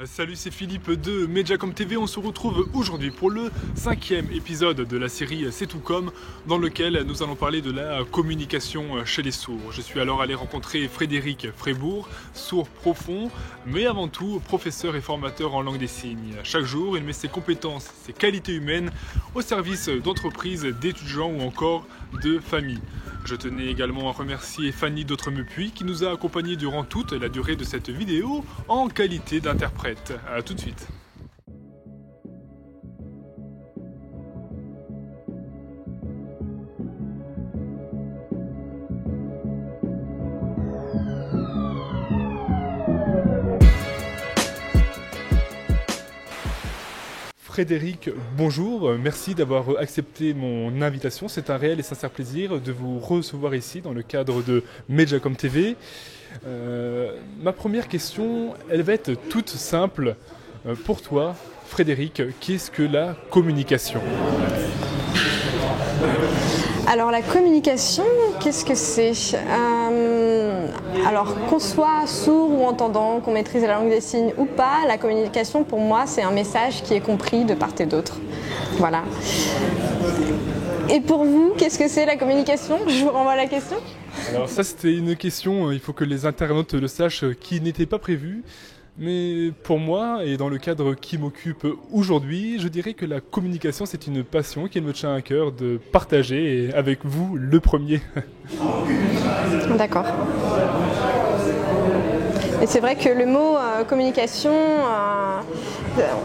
Salut, c'est Philippe de Mediacom TV. On se retrouve aujourd'hui pour le 5e épisode de la série C'est tout comme, dans lequel nous allons parler de la communication chez les sourds. Je suis alors allé rencontrer Frédéric Frébourg, sourd profond, mais avant tout professeur et formateur en langue des signes. Chaque jour, il met ses compétences, ses qualités humaines au service d'entreprises, d'étudiants ou encore de familles. Je tenais également à remercier Fanny d'Autremepuis qui nous a accompagnés durant toute la durée de cette vidéo en qualité d'interprète. A tout de suite. Frédéric, bonjour, merci d'avoir accepté mon invitation. C'est un réel et sincère plaisir de vous recevoir ici dans le cadre de Mediacom TV. Ma première question, elle va être toute simple. Pour toi, Frédéric, qu'est-ce que la communication ? Alors la communication, qu'est-ce que c'est ? Alors qu'on soit sourd ou entendant, qu'on maîtrise la langue des signes ou pas, la communication pour moi c'est un message qui est compris de part et d'autre. Voilà. Et pour vous, qu'est-ce que c'est la communication ? Je vous renvoie la question. Alors ça c'était une question, il faut que les internautes le sachent, qui n'était pas prévue. Mais pour moi, et dans le cadre qui m'occupe aujourd'hui, je dirais que la communication, c'est une passion qui me tient à cœur de partager, et avec vous, le premier. D'accord. Et c'est vrai que le mot communication,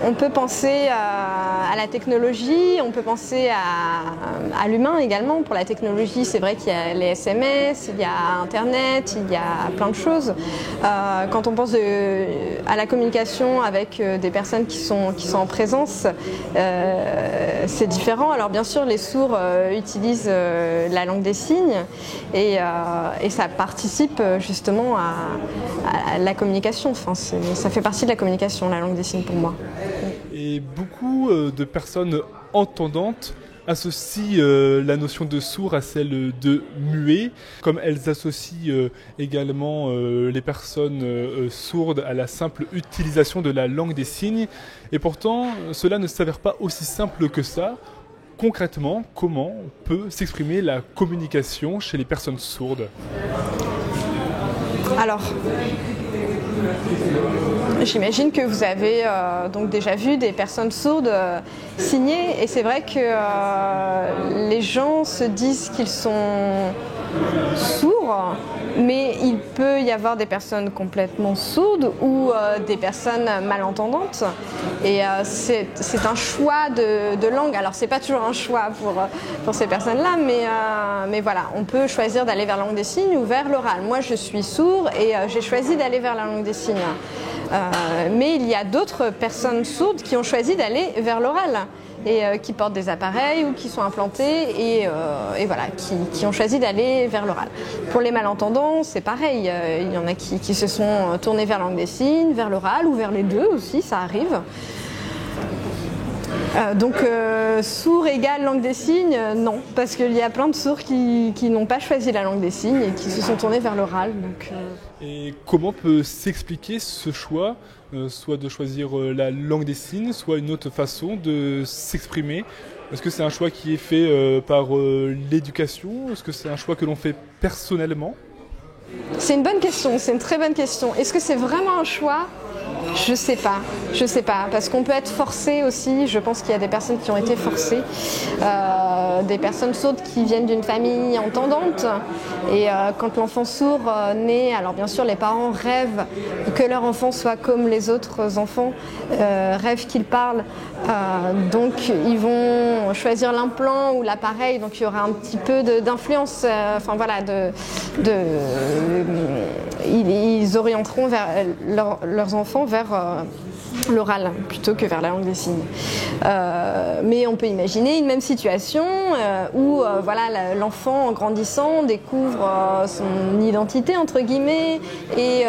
on peut penser à la technologie, on peut penser à l'humain également. Pour la technologie, c'est vrai qu'il y a les SMS, il y a Internet, il y a plein de choses. Quand on pense à la communication avec des personnes qui sont en présence, c'est différent. Alors bien sûr, les sourds utilisent la langue des signes et ça participe justement à la communication. Enfin, ça fait partie de la communication, la langue des signes pour moi. Et beaucoup de personnes entendantes associent la notion de sourd à celle de muet, comme elles associent également les personnes sourdes à la simple utilisation de la langue des signes. Et pourtant, cela ne s'avère pas aussi simple que ça. Concrètement, comment peut s'exprimer la communication chez les personnes sourdes ? Alors, j'imagine que vous avez donc déjà vu des personnes sourdes signer et c'est vrai que les gens se disent qu'ils sont sourds, mais il peut y avoir des personnes complètement sourdes ou des personnes malentendantes et c'est un choix de langue. Alors c'est pas toujours un choix pour ces personnes-là, mais voilà, on peut choisir d'aller vers la langue des signes ou vers l'oral. Moi je suis sourd et j'ai choisi d'aller vers la langue des signes. Mais il y a d'autres personnes sourdes qui ont choisi d'aller vers l'oral et qui portent des appareils ou qui sont implantés et voilà, qui ont choisi d'aller vers l'oral. Pour les malentendants, c'est pareil. Il y en a qui se sont tournés vers la langue des signes, vers l'oral ou vers les deux aussi, ça arrive. Donc sourd égale langue des signes, non, parce qu'il y a plein de sourds qui n'ont pas choisi la langue des signes et qui se sont tournés vers l'oral. Et comment peut s'expliquer ce choix, soit de choisir la langue des signes, soit une autre façon de s'exprimer ? Est-ce que c'est un choix qui est fait par l'éducation ? Est-ce que c'est un choix que l'on fait personnellement ? C'est une bonne question, c'est une très bonne question. Est-ce que c'est vraiment un choix ? Je sais pas, parce qu'on peut être forcé aussi. Je pense qu'il y a des personnes qui ont été forcées, des personnes sourdes qui viennent d'une famille entendante. Et quand l'enfant sourd naît, alors bien sûr les parents rêvent que leur enfant soit comme les autres enfants, rêvent qu'il parle. Donc ils vont choisir l'implant ou l'appareil. Donc il y aura un petit peu d'influence. Enfin voilà, ils orienteront leurs enfants vers l'oral plutôt que vers la langue des signes. Mais on peut imaginer une même situation où voilà, l'enfant en grandissant découvre son identité entre guillemets et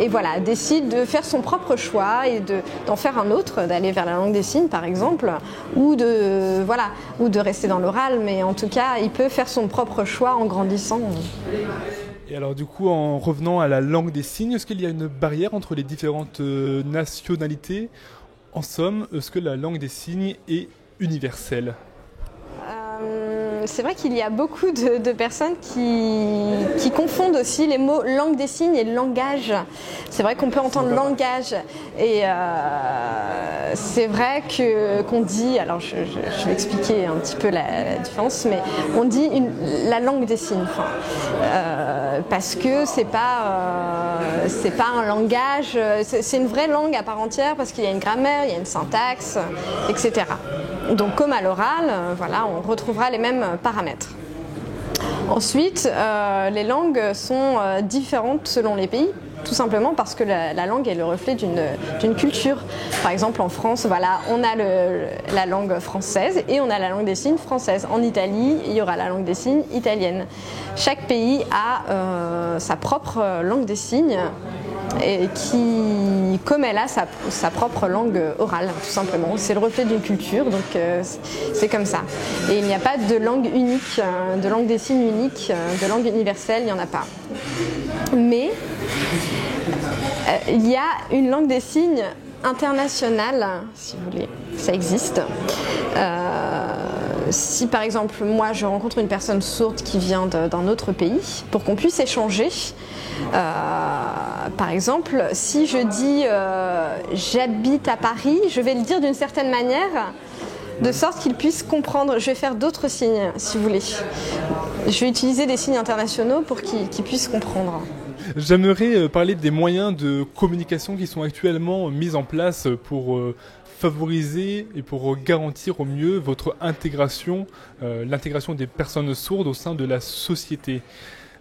voilà, décide de faire son propre choix et d'en faire un autre, d'aller vers la langue des signes par exemple, ou de rester dans l'oral, mais en tout cas il peut faire son propre choix en grandissant. Et alors du coup, en revenant à la langue des signes, est-ce qu'il y a une barrière entre les différentes nationalités? En somme, est-ce que la langue des signes est universelle? C'est vrai qu'il y a beaucoup de personnes qui confondent aussi les mots langue des signes et langage. C'est vrai qu'on peut entendre langage et c'est vrai qu'on dit, alors je vais expliquer un petit peu la différence, mais on dit la langue des signes, parce que c'est pas un langage, c'est une vraie langue à part entière parce qu'il y a une grammaire, il y a une syntaxe, etc. Donc comme à l'oral, voilà, on retrouvera les mêmes paramètres. Ensuite, les langues sont différentes selon les pays, tout simplement parce que la langue est le reflet d'une culture. Par exemple, en France, voilà, on a la langue française et on a la langue des signes française. En Italie, il y aura la langue des signes italienne. Chaque pays a sa propre langue des signes et comme elle a sa propre langue orale, tout simplement. C'est le reflet d'une culture, donc c'est comme ça. Et il n'y a pas de langue unique, de langue des signes unique, de langue universelle, il n'y en a pas. Mais il y a une langue des signes internationale, si vous voulez, ça existe. Si par exemple, moi je rencontre une personne sourde qui vient d'un autre pays, pour qu'on puisse échanger, par exemple, si je dis j'habite à Paris, je vais le dire d'une certaine manière, de sorte qu'il puisse comprendre. Je vais faire d'autres signes, si vous voulez. Je vais utiliser des signes internationaux pour qu'il puisse comprendre. J'aimerais parler des moyens de communication qui sont actuellement mis en place pour favoriser et pour garantir au mieux votre intégration, l'intégration des personnes sourdes au sein de la société.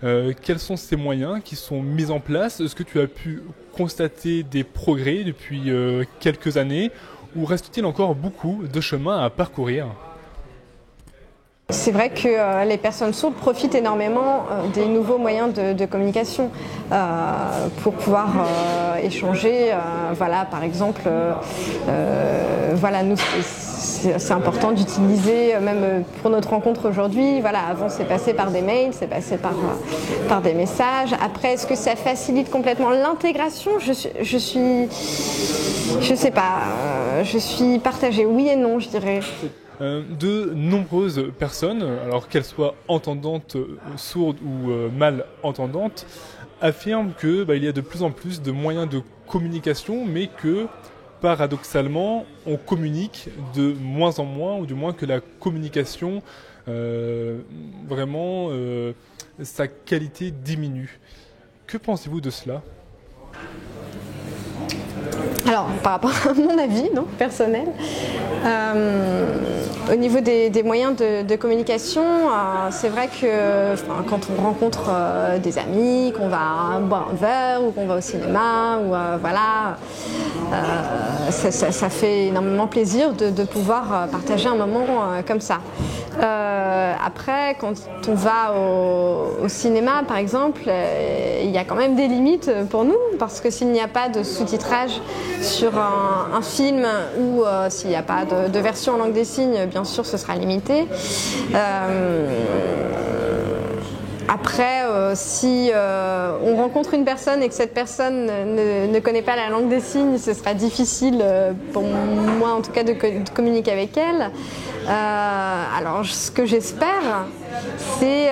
Quels sont ces moyens qui sont mis en place? Est-ce que tu as pu constater des progrès depuis quelques années ou reste-t-il encore beaucoup de chemin à parcourir? C'est vrai que les personnes sourdes profitent énormément des nouveaux moyens de communication pour pouvoir échanger. Voilà, par exemple, voilà, nous, c'est important d'utiliser, même pour notre rencontre aujourd'hui, voilà, avant c'est passé par des mails, c'est passé par des messages. Après, est-ce que ça facilite complètement l'intégration? Je sais pas, je suis partagée, oui et non, je dirais. De nombreuses personnes, alors qu'elles soient entendantes, sourdes ou malentendantes, affirment que il y a de plus en plus de moyens de communication, mais que paradoxalement, on communique de moins en moins, ou du moins que la communication, vraiment, sa qualité diminue. Que pensez-vous de cela ? Alors, par rapport à mon avis, non, personnel, au niveau des moyens de communication, c'est vrai que quand on rencontre des amis, qu'on va boire un verre ou qu'on va au cinéma, ou voilà, ça fait énormément plaisir de pouvoir partager un moment comme ça. Après, quand on va au cinéma, par exemple, il y a quand même des limites pour nous, parce que s'il n'y a pas de sous-titrage sur un film ou s'il n'y a pas de version en langue des signes, bien sûr, ce sera limité. Après, si on rencontre une personne et que cette personne ne connaît pas la langue des signes, ce sera difficile, pour moi en tout cas, de communiquer avec elle. Alors, ce que j'espère, c'est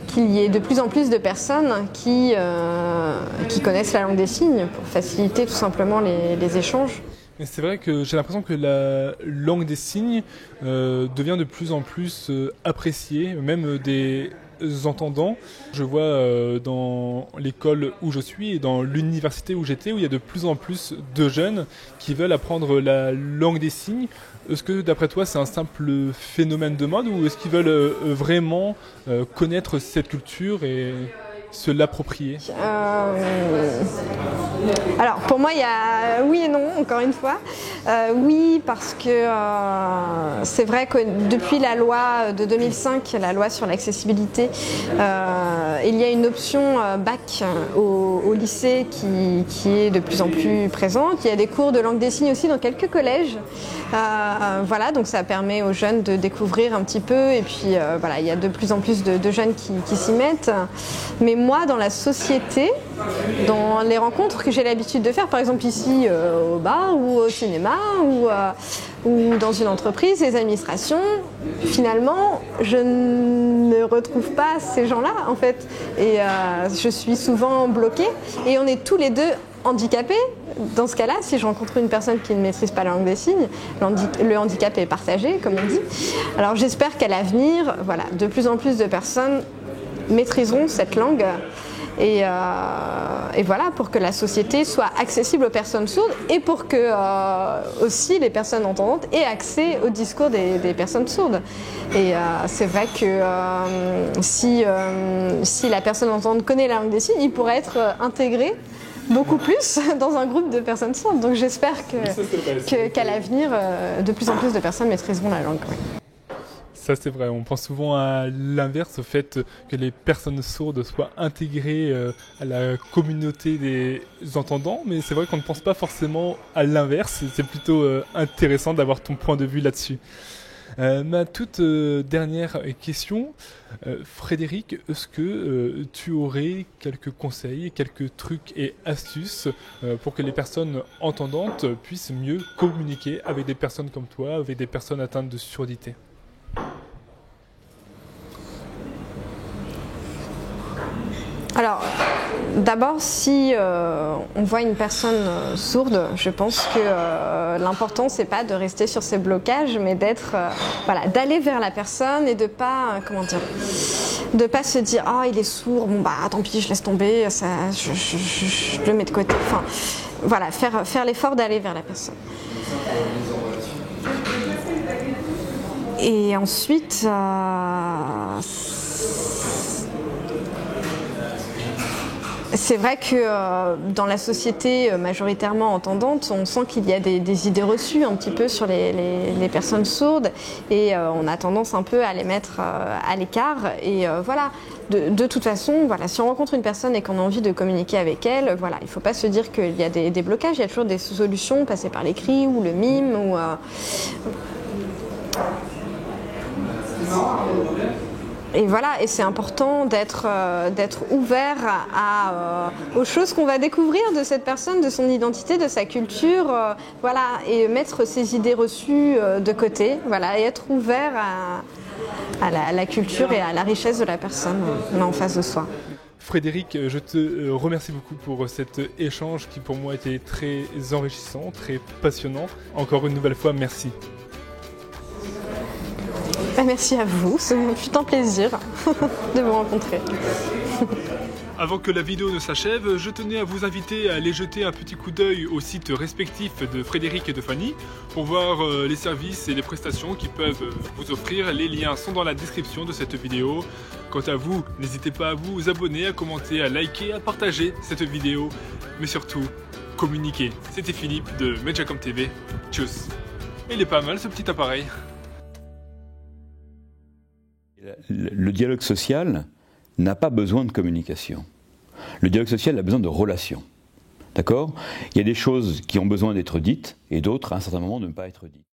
qu'il y ait de plus en plus de personnes qui connaissent la langue des signes pour faciliter tout simplement les échanges. Mais c'est vrai que j'ai l'impression que la langue des signes devient de plus en plus appréciée, même des entendants. Je vois dans l'école où je suis et dans l'université où j'étais, où il y a de plus en plus de jeunes qui veulent apprendre la langue des signes. Est-ce que d'après toi c'est un simple phénomène de mode ou est-ce qu'ils veulent vraiment connaître cette culture et se l'approprier? Alors pour moi il y a oui et non, encore une fois. Oui, parce que c'est vrai que depuis la loi de 2005, la loi sur l'accessibilité, il y a une option bac au lycée qui est de plus en plus présente. Il y a des cours de langue des signes aussi dans quelques collèges. Voilà, donc ça permet aux jeunes de découvrir un petit peu et puis voilà, il y a de plus en plus de jeunes qui s'y mettent. Mais moi, dans la société, dans les rencontres que j'ai l'habitude de faire, par exemple ici au bar ou au cinéma ou dans une entreprise, les administrations, finalement, je ne retrouve pas ces gens-là en fait. Et je suis souvent bloquée et on est tous les deux handicapés. Dans ce cas-là, si je rencontre une personne qui ne maîtrise pas la langue des signes, le handicap est partagé, comme on dit. Alors j'espère qu'à l'avenir, voilà, de plus en plus de personnes maîtriseront cette langue. Et voilà, pour que la société soit accessible aux personnes sourdes et pour que aussi les personnes entendantes aient accès au discours des personnes sourdes. Et c'est vrai que si la personne entendante connaît la langue des signes, il pourrait être intégré beaucoup plus dans un groupe de personnes sourdes. Donc j'espère qu'à l'avenir, de plus en plus de personnes maîtriseront la langue. Oui. Ça c'est vrai, on pense souvent à l'inverse, au fait que les personnes sourdes soient intégrées à la communauté des entendants, mais c'est vrai qu'on ne pense pas forcément à l'inverse, c'est plutôt intéressant d'avoir ton point de vue là-dessus. Ma toute dernière question, Frédéric, est-ce que tu aurais quelques conseils, quelques trucs et astuces pour que les personnes entendantes puissent mieux communiquer avec des personnes comme toi, avec des personnes atteintes de surdité ? Alors, d'abord, si on voit une personne sourde, je pense que l'important c'est pas de rester sur ses blocages, mais voilà, d'aller vers la personne et de pas, de pas se dire ah il est sourd, bon bah tant pis, je laisse tomber, ça, je le mets de côté. Enfin, voilà, faire l'effort d'aller vers la personne. Et ensuite, c'est vrai que dans la société majoritairement entendante, on sent qu'il y a des idées reçues un petit peu sur les personnes sourdes et on a tendance un peu à les mettre à l'écart. Et voilà, de toute façon, voilà, si on rencontre une personne et qu'on a envie de communiquer avec elle, voilà, il ne faut pas se dire qu'il y a des blocages, il y a toujours des solutions, passer par l'écrit ou le mime ou et voilà, et c'est important d'être ouvert aux choses qu'on va découvrir de cette personne, de son identité, de sa culture, voilà, et mettre ses idées reçues de côté, voilà, et être ouvert à la culture et à la richesse de la personne en face de soi. Frédéric, je te remercie beaucoup pour cet échange qui pour moi était très enrichissant, très passionnant. Encore une nouvelle fois, merci. Merci à vous, c'est un plaisir de vous rencontrer. Avant que la vidéo ne s'achève, je tenais à vous inviter à aller jeter un petit coup d'œil aux sites respectifs de Frédéric et de Fanny pour voir les services et les prestations qu'ils peuvent vous offrir. Les liens sont dans la description de cette vidéo. Quant à vous, n'hésitez pas à vous abonner, à commenter, à liker, à partager cette vidéo, mais surtout, communiquer. C'était Philippe de Medjacom TV. Tchuss. Il est pas mal ce petit appareil. Le dialogue social n'a pas besoin de communication. Le dialogue social a besoin de relations. D'accord ? Il y a des choses qui ont besoin d'être dites et d'autres, à un certain moment, de ne pas être dites.